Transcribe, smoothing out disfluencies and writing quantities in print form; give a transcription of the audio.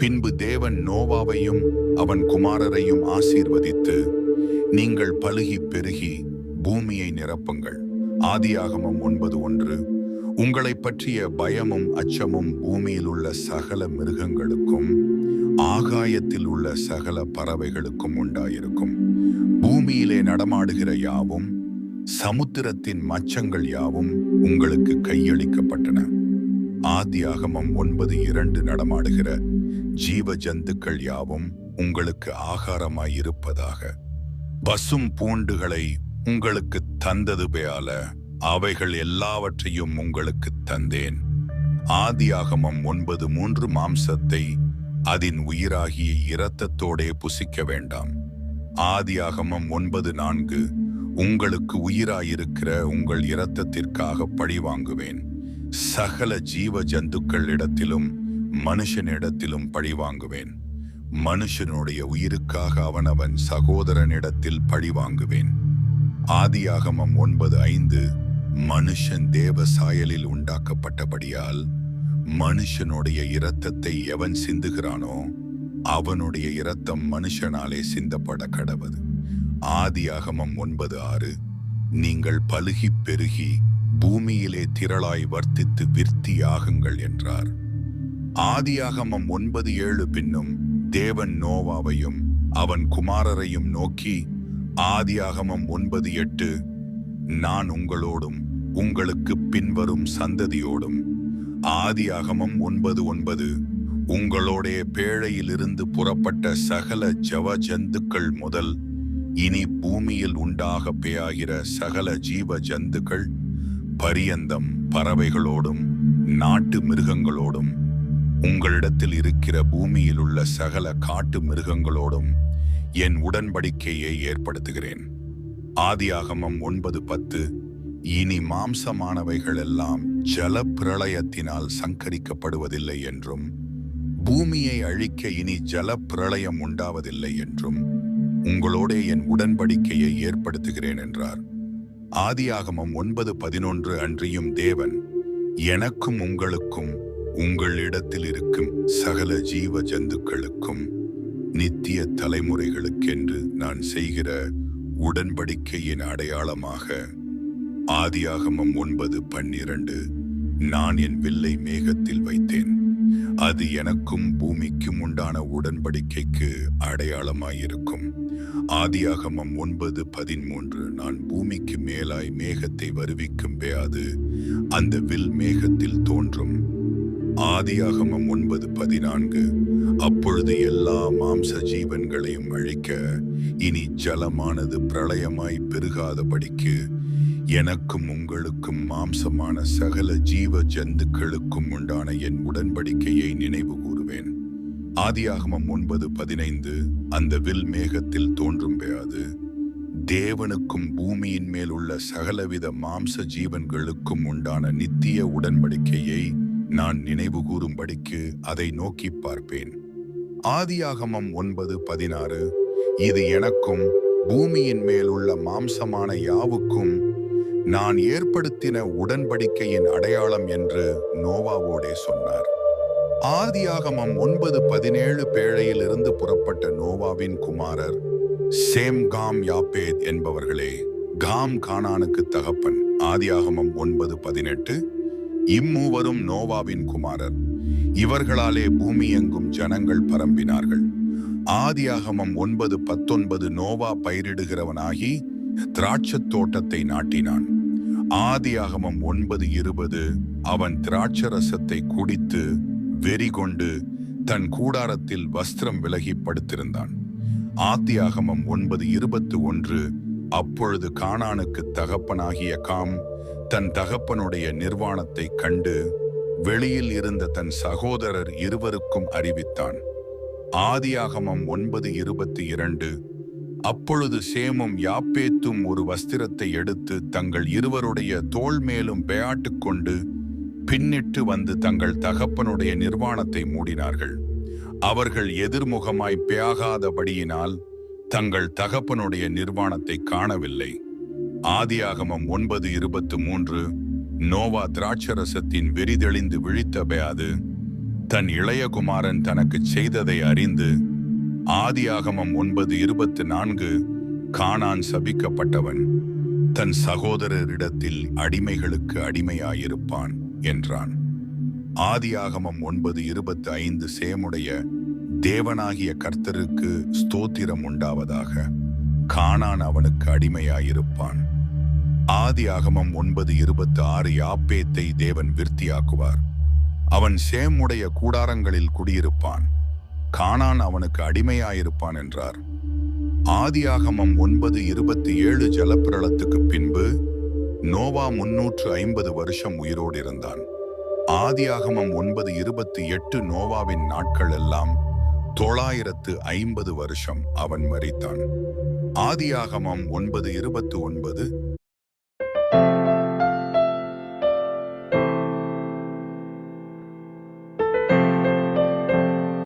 பின்பு தேவன் நோவாவையும் அவன் குமாரரையும் ஆசீர்வதித்து, நீங்கள் பலுகி பெருகி பூமியை நிரப்புங்கள். ஆதியாகமம் 9:1. உங்களை பற்றிய பயமும் அச்சமும் பூமியில் உள்ள சகல மிருகங்களுக்கும் ஆகாயத்தில் உள்ள சகல பறவைகளுக்கும் உண்டாயிருக்கும். பூமியிலே நடமாடுகிற யாவும் சமுத்திரத்தின் மச்சங்கள் யாவும் உங்களுக்கு கையளிக்கப்பட்டன. ஆதியாகமம் 9:2. நடமாடுகிற ஜீவ ஜந்துக்கள் யாவும் உங்களுக்கு ஆகாரமாயிருப்பதாக. பசும் பூண்டுகளை உங்களுக்கு தந்தது போல அவைகள் எல்லாவற்றையும் உங்களுக்கு தந்தேன். ஆதியாகமம் 9:3. மாம்சத்தை அதன் உயிராகிய இரத்தத்தோடே புசிக்க வேண்டாம். ஆதியாகமம் 9:4. உங்களுக்கு உயிராயிருக்கிற உங்கள் இரத்தத்திற்காக பழி வாங்குவேன். சகல ஜீவ ஜந்துக்களிடத்திலும் மனுஷனிடத்திலும் பழி வாங்குவேன். மனுஷனுடைய உயிருக்காக அவனவன் சகோதரனிடத்தில் பழி வாங்குவேன். ஆதியாகமம் 9:5. மனுஷன் தேவ சாயலில் உண்டாக்கப்பட்டபடியால் மனுஷனுடைய இரத்தத்தை எவன் சிந்துகிறானோ அவனுடைய இரத்தம் மனுஷனாலே சிந்தப்பட கடவது. ஆதியாகமம் 9:6. நீங்கள் பலுகி பெருகி பூமியிலே திரளாய் வர்த்தித்து விருத்தியாகுங்கள் என்றார். ஆதியாகமம் 9:7. பின்னும் தேவன் நோவாவையும் அவன் குமாரரையும் நோக்கி, ஆதியாகமம் 9:8. நான் உங்களோடும் உங்களுக்கு பின்வரும் சந்ததியோடும். ஆதியாகமம் 9:9. உங்களோடைய பேழையிலிருந்து புறப்பட்ட சகல ஜவ ஜந்துக்கள் முதல் இனி பூமியில் உண்டாக பெய்கிற சகல ஜீவ ஜந்துக்கள் பரியந்தம் பறவைகளோடும் நாட்டு மிருகங்களோடும் உங்களிடத்தில் இருக்கிற பூமியில் உள்ள சகல காட்டு மிருகங்களோடும் என் உடன்படிக்கையை ஏற்படுத்துகிறேன். ஆதியாகமம் 9:10. இனி மாம்சமானவைகள் எல்லாம் ஜல பிரளயத்தினால் சங்கரிக்கப்படுவதில்லை என்றும் பூமியை அழிக்க இனி ஜல பிரளயம் உண்டாவதில்லை என்றும் உங்களோடே என் உடன்படிக்கையை ஏற்படுத்துகிறேன் என்றார். ஆதியாகமம் 9:11. அன்றியும் தேவன், எனக்கும் உங்களுக்கும் உங்களிடத்தில் இருக்கும் சகல ஜீவ ஜந்துக்களுக்கும் நித்திய தலைமுறைகளுக்கென்று நான் செய்கிற உடன்படிக்கையின் அடையாளமாக. ஆதியாகமம் 9:12. நான் என் வில்லை மேகத்தில் வைத்தேன். அது எனக்கும் பூமிக்கும் உண்டான உடன்படிக்கைக்கு அடையாளமாயிருக்கும். ஆதியாகமம் 9:13. நான் பூமிக்கு மேலாய் மேகத்தை வருவிக்கும் அது அந்த வில் மேகத்தில் தோன்றும். ஆதியாகமம் 9:14. அப்பொழுது எல்லா மாம்ச ஜீவன்களையும் அழிக்க இனி ஜலமானது பிரளயமாய் பெருகாதபடிக்கு எனக்கும் உங்களுக்கும் மாம்சமான சகல ஜீவ ஜந்துக்களுக்கும் உண்டான என் உடன்படிக்கையை நினைவு கூறுவேன். ஆதியாகமம் 9:15. அந்த வில் மேகத்தில் தோன்றும் அது தேவனுக்கும் பூமியின் மேல் உள்ள சகலவித மாம்ச ஜீவன்களுக்கும் உண்டான நித்திய உடன்படிக்கையை நான் நினைவு கூறும்படிக்கு அதை நோக்கி பார்ப்பேன். ஆதியாகமம் 9:16. இது எனக்கும் பூமியின் மேல் உள்ள மாம்சமான யாவுக்கும் நான் ஏற்படுத்தின உடன்படிக்கையின் அடையாளம் என்று நோவாவோடே சொன்னார். ஆதியாகமம் 9:17. பேழையிலிருந்து புறப்பட்ட நோவாவின் குமாரர் சேம், காம், யாப்பேத் என்பவர்களே. காம் கானானுக்கு தகப்பன். ஆதியாகமம் 9:18. இம்மூவரும் நோவாவின் குமாரர். இவர்களாலே பூமி எங்கும் ஜனங்கள் பரம்பினார்கள். ஆதியாகமம் 9:19. நோவா பயிரிடுகிறவனாகி திராட்சத் தோட்டத்தை நாட்டினான். ஆதியாகமம் 9:20. அவன் திராட்சரசத்தை குடித்து வெறி கொண்டு தன் கூடாரத்தில் வஸ்திரம் விலகி படுத்திருந்தான். ஆதியாகமம் 9:21. அப்பொழுது கானானுக்கு தகப்பனாகிய காம் தன் தகப்பனுடைய நிர்வாணத்தை கண்டு வெளியில் இருந்த தன் சகோதரர் இருவருக்கும் அறிவித்தான். ஆதியாகமம் 9:22. அப்பொழுது சேமும் யாப்பேத்தும் ஒரு வஸ்திரத்தை எடுத்து தங்கள் இருவருடைய தோள் மேலும் பெயாட்டு கொண்டு பின்னிட்டு வந்து தங்கள் தகப்பனுடைய நிர்வாணத்தை மூடினார்கள். அவர்கள் எதிர்முகமாய் பெயாகாதபடியினால் தங்கள் தகப்பனுடைய நிர்வாணத்தை காணவில்லை. ஆதியாகமம் 9:23. நோவா திராட்சரசத்தின் வெறிதெளிந்து விழித்த பெயாது தன் இளைய குமாரன் தனக்கு செய்ததை அறிந்து ஆதியாகமம் 9:24 கானான் சபிக்கப்பட்டவன் தன் சகோதரரிடத்தில் அடிமைகளுக்கு அடிமையாயிருப்பான் என்றான். ஆதியாகமம் 9:25 சேமுடைய தேவனாகிய கர்த்தருக்கு ஸ்தோத்திரம் உண்டாவதாக, கானான் அவனுக்கு அடிமையாயிருப்பான். ஆதியாகமம் 9:26 யாப்பேத்தை தேவன் விருத்தியாக்குவார், அவன் சேமுடைய கூடாரங்களில் குடியிருப்பான், கானான் அவனுக்கு அடிமையாயிருப்பான் என்றார். ஆதியாகமம் 9:27 ஜலப்பிரளத்துக்கு பின்பு நோவா 350 வருஷம் உயிரோடு இருந்தான். ஆதியாகமம் 9:28 நோவாவின் நாட்கள் எல்லாம் 950 வருஷம் அவன் மரித்தான். ஆதியாகமம் 9:29